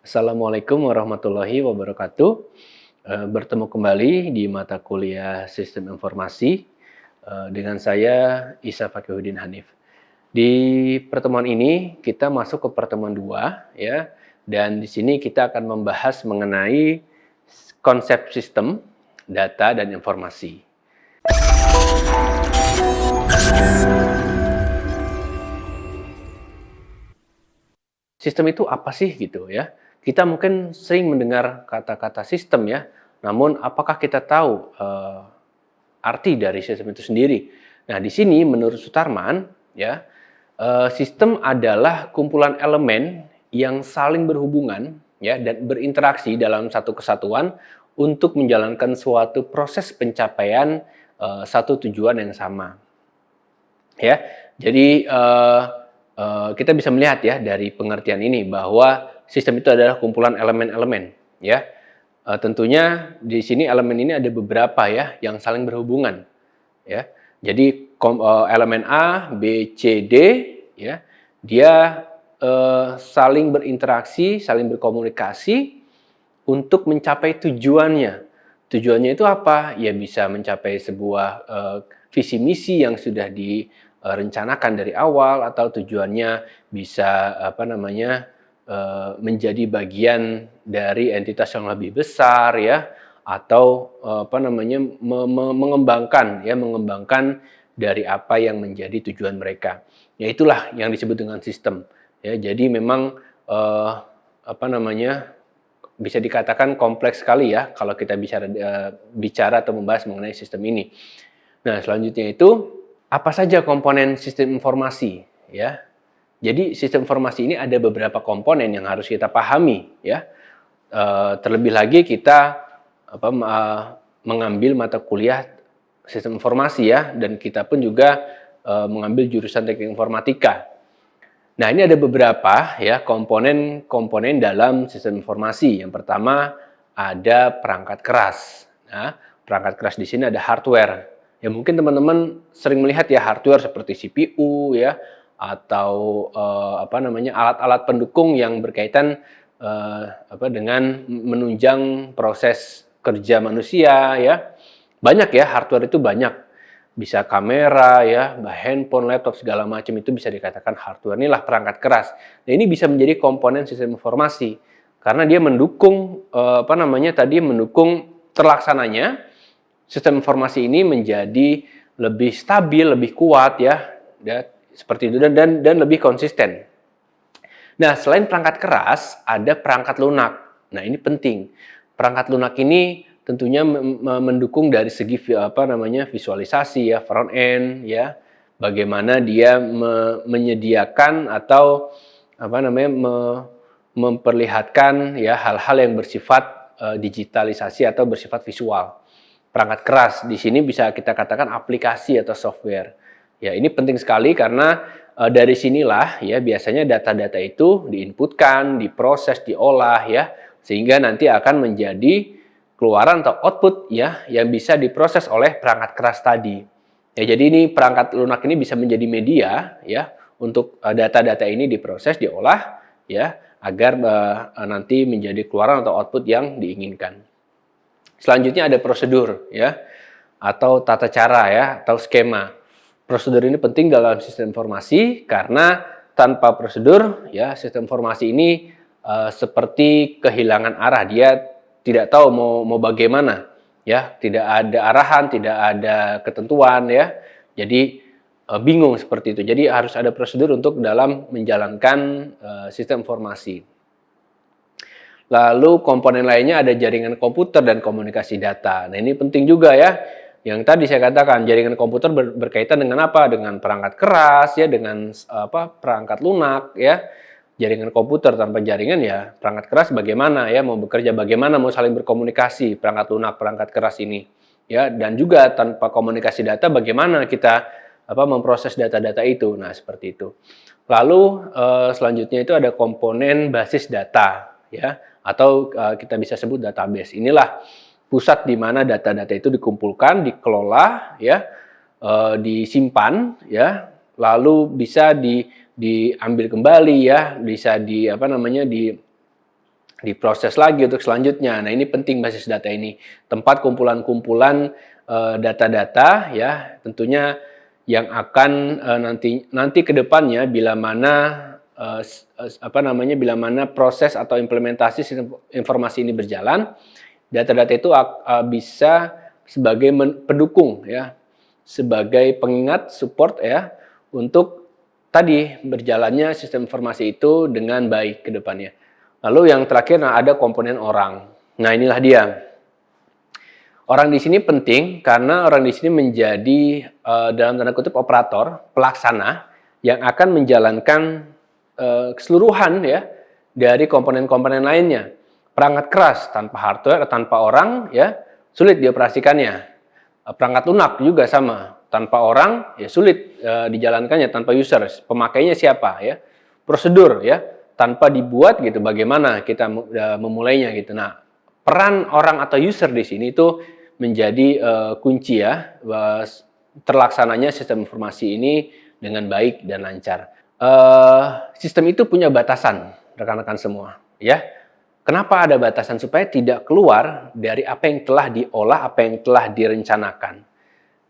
Assalamualaikum warahmatullahi wabarakatuh. Bertemu kembali di mata kuliah Sistem Informasi dengan saya Isa Fakihudin Hanif. Di pertemuan ini kita masuk ke pertemuan 2 ya. Dan di sini kita akan membahas mengenai konsep sistem, data dan informasi. Sistem itu apa sih gitu ya? Kita mungkin sering mendengar kata-kata sistem ya, namun apakah kita tahu arti dari sistem itu sendiri? Nah, di sini menurut Sutarman ya, sistem adalah kumpulan elemen yang saling berhubungan ya dan berinteraksi dalam satu kesatuan untuk menjalankan suatu proses pencapaian satu tujuan yang sama. Ya, jadi kita bisa melihat ya dari pengertian ini bahwa sistem itu adalah kumpulan elemen-elemen ya. Tentunya di sini elemen ini ada beberapa ya yang saling berhubungan ya. Jadi elemen A, B, C, D ya, dia saling berinteraksi, saling berkomunikasi untuk mencapai tujuannya. Tujuannya itu apa? Ya bisa mencapai sebuah visi misi yang sudah direncanakan dari awal, atau tujuannya bisa menjadi bagian dari entitas yang lebih besar ya, atau mengembangkan dari apa yang menjadi tujuan mereka. Ya itulah yang disebut dengan sistem. Ya, jadi memang bisa dikatakan kompleks sekali ya kalau kita bicara atau membahas mengenai sistem ini. Nah, selanjutnya itu apa saja komponen sistem informasi ya. Jadi sistem informasi ini ada beberapa komponen yang harus kita pahami ya. Terlebih lagi kita mengambil mata kuliah sistem informasi ya, dan kita pun juga mengambil jurusan teknik informatika. Nah, ini ada beberapa ya komponen dalam sistem informasi. Yang pertama ada perangkat keras. Nah, perangkat keras di sini ada hardware. Ya mungkin teman-teman sering melihat ya hardware seperti CPU ya, atau alat-alat pendukung yang berkaitan dengan menunjang proses kerja manusia ya. Banyak ya, hardware itu banyak. Bisa kamera ya, handphone, laptop segala macam itu bisa dikatakan hardware. Inilah perangkat keras. Nah, ini bisa menjadi komponen sistem informasi karena dia mendukung mendukung terlaksananya sistem informasi ini menjadi lebih stabil, lebih kuat ya seperti itu, dan lebih konsisten. Nah, selain perangkat keras, ada perangkat lunak. Nah, ini penting. Perangkat lunak ini tentunya mendukung dari segi visualisasi ya, front end ya, bagaimana dia menyediakan atau memperlihatkan ya hal-hal yang bersifat digitalisasi atau bersifat visual. Perangkat keras di sini bisa kita katakan aplikasi atau software. Ya, ini penting sekali karena dari sinilah ya biasanya data-data itu diinputkan, diproses, diolah ya, sehingga nanti akan menjadi keluaran atau output ya yang bisa diproses oleh perangkat keras tadi. Ya, jadi ini perangkat lunak ini bisa menjadi media ya untuk data-data ini diproses, diolah ya agar nanti menjadi keluaran atau output yang diinginkan. Selanjutnya ada prosedur ya atau tata cara ya atau skema. Prosedur ini penting dalam sistem informasi karena tanpa prosedur ya sistem informasi ini seperti kehilangan arah. Dia tidak tahu mau bagaimana ya, tidak ada arahan, tidak ada ketentuan ya. Jadi bingung seperti itu. Jadi harus ada prosedur untuk dalam menjalankan sistem informasi. Lalu komponen lainnya ada jaringan komputer dan komunikasi data. Nah, ini penting juga ya. Yang tadi saya katakan jaringan komputer berkaitan dengan apa? Dengan perangkat keras ya, dengan perangkat lunak ya. Jaringan komputer tanpa jaringan ya perangkat keras bagaimana ya mau bekerja, bagaimana mau saling berkomunikasi perangkat lunak perangkat keras ini ya, dan juga tanpa komunikasi data bagaimana kita memproses data-data itu. Nah, seperti itu. Lalu selanjutnya itu ada komponen basis data ya, atau kita bisa sebut database. Inilah pusat di mana data-data itu dikumpulkan, dikelola ya, disimpan ya, lalu bisa diambil kembali ya, bisa diproses lagi untuk selanjutnya. Nah, ini penting basis data ini. Tempat kumpulan-kumpulan data-data ya, tentunya yang akan nanti ke depannya bila mana bila mana proses atau implementasi sistem informasi ini berjalan, data-data itu bisa sebagai pendukung ya, sebagai pengingat support ya untuk tadi berjalannya sistem informasi itu dengan baik ke depannya. Lalu yang terakhir ada komponen orang. Nah, inilah dia. Orang di sini penting karena orang di sini menjadi dalam tanda kutip operator, pelaksana yang akan menjalankan keseluruhan ya dari komponen-komponen lainnya. Perangkat keras tanpa hardware, tanpa orang ya sulit dioperasikannya. Perangkat lunak juga sama, tanpa orang ya sulit dijalankannya, tanpa user. Pemakainya siapa ya? Prosedur ya, tanpa dibuat gitu bagaimana kita memulainya gitu. Nah, peran orang atau user di sini itu menjadi kunci ya terlaksananya sistem informasi ini dengan baik dan lancar. Sistem itu punya batasan, rekan-rekan semua ya. Kenapa ada batasan? Supaya tidak keluar dari apa yang telah diolah, apa yang telah direncanakan.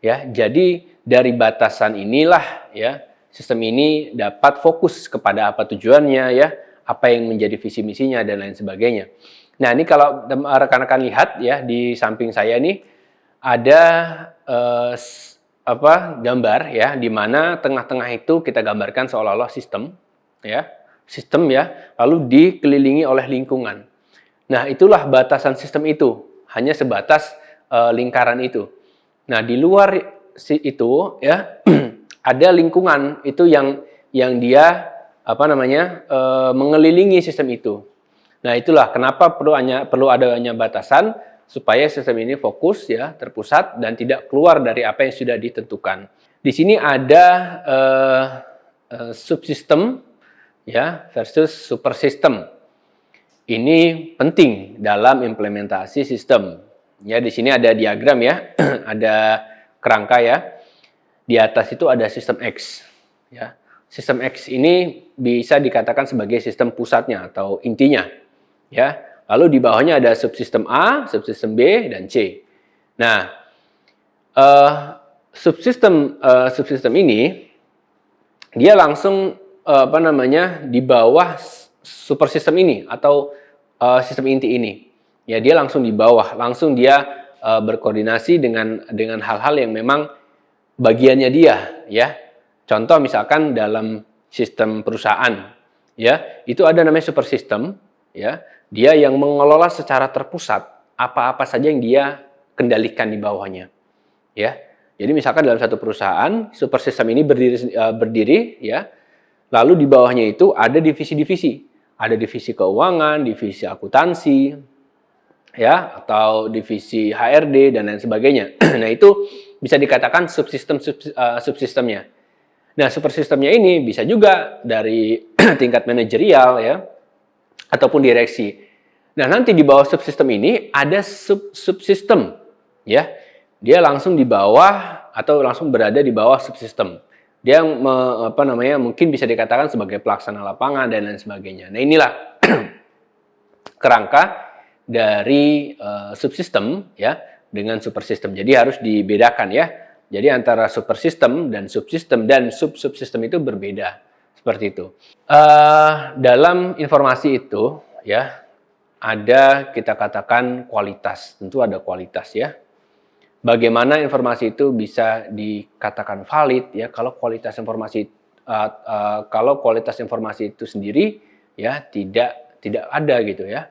Ya, jadi dari batasan inilah ya sistem ini dapat fokus kepada apa tujuannya ya, apa yang menjadi visi misinya dan lain sebagainya. Nah, ini kalau rekan-rekan lihat ya di samping saya nih ada gambar ya di mana tengah-tengah itu kita gambarkan seolah-olah sistem ya, lalu dikelilingi oleh lingkungan. Nah, itulah batasan sistem itu, hanya sebatas lingkaran itu. Nah, di luar itu ya ada lingkungan itu yang dia mengelilingi sistem itu. Nah, itulah kenapa perlu adanya batasan supaya sistem ini fokus ya, terpusat dan tidak keluar dari apa yang sudah ditentukan. Di sini ada subsistem ya versus supersistem. Ini penting dalam implementasi sistem. Ya, di sini ada diagram ya, ada kerangka ya. Di atas itu ada sistem X ya. Sistem X ini bisa dikatakan sebagai sistem pusatnya atau intinya. Ya, lalu di bawahnya ada subsistem A, subsistem B, dan C. Nah, subsistem ini dia langsung di bawah supersistem ini atau sistem inti ini. Ya, dia langsung di bawah, langsung dia berkoordinasi dengan hal-hal yang memang bagiannya dia. Ya, contoh misalkan dalam sistem perusahaan, ya itu ada namanya supersistem. Ya, dia yang mengelola secara terpusat apa-apa saja yang dia kendalikan di bawahnya. Ya, jadi misalkan dalam satu perusahaan, supersistem ini berdiri ya. Lalu di bawahnya itu ada divisi-divisi. Ada divisi keuangan, divisi akuntansi, ya, atau divisi HRD dan lain sebagainya. Nah, itu bisa dikatakan subsistemnya. Nah, supersistemnya ini bisa juga dari tingkat manajerial ya, ataupun direksi. Nah, nanti di bawah subsistem ini ada subsistem ya. Dia langsung di bawah atau langsung berada di bawah subsistem. Dia mungkin bisa dikatakan sebagai pelaksana lapangan dan lain sebagainya. Nah, inilah kerangka dari subsistem ya dengan supersistem. Jadi harus dibedakan ya. Jadi antara supersistem dan subsistem itu berbeda. Seperti itu. Dalam informasi itu ya ada kita katakan kualitas. Tentu ada kualitas ya. Bagaimana informasi itu bisa dikatakan valid ya kalau kualitas informasi itu sendiri ya tidak ada gitu ya.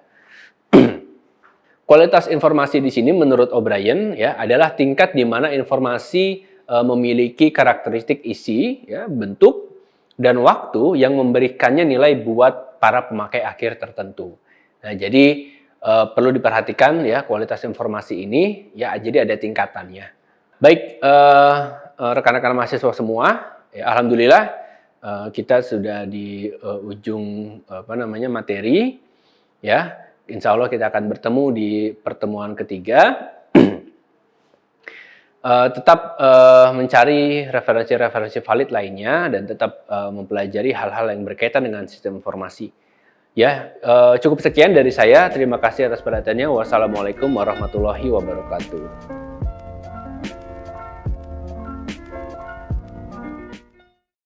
Kualitas informasi di sini menurut O'Brien ya adalah tingkat di mana informasi memiliki karakteristik isi ya, bentuk dan waktu yang memberikannya nilai buat para pemakai akhir tertentu. Nah, jadi perlu diperhatikan ya kualitas informasi ini ya, jadi ada tingkatannya. Baik, rekan-rekan mahasiswa semua, ya, alhamdulillah kita sudah di ujung materi ya. Insya Allah kita akan bertemu di pertemuan ketiga. Tetap mencari referensi-referensi valid lainnya dan tetap mempelajari hal-hal yang berkaitan dengan sistem informasi. Ya, cukup sekian dari saya. Terima kasih atas perhatiannya. Wassalamualaikum warahmatullahi wabarakatuh.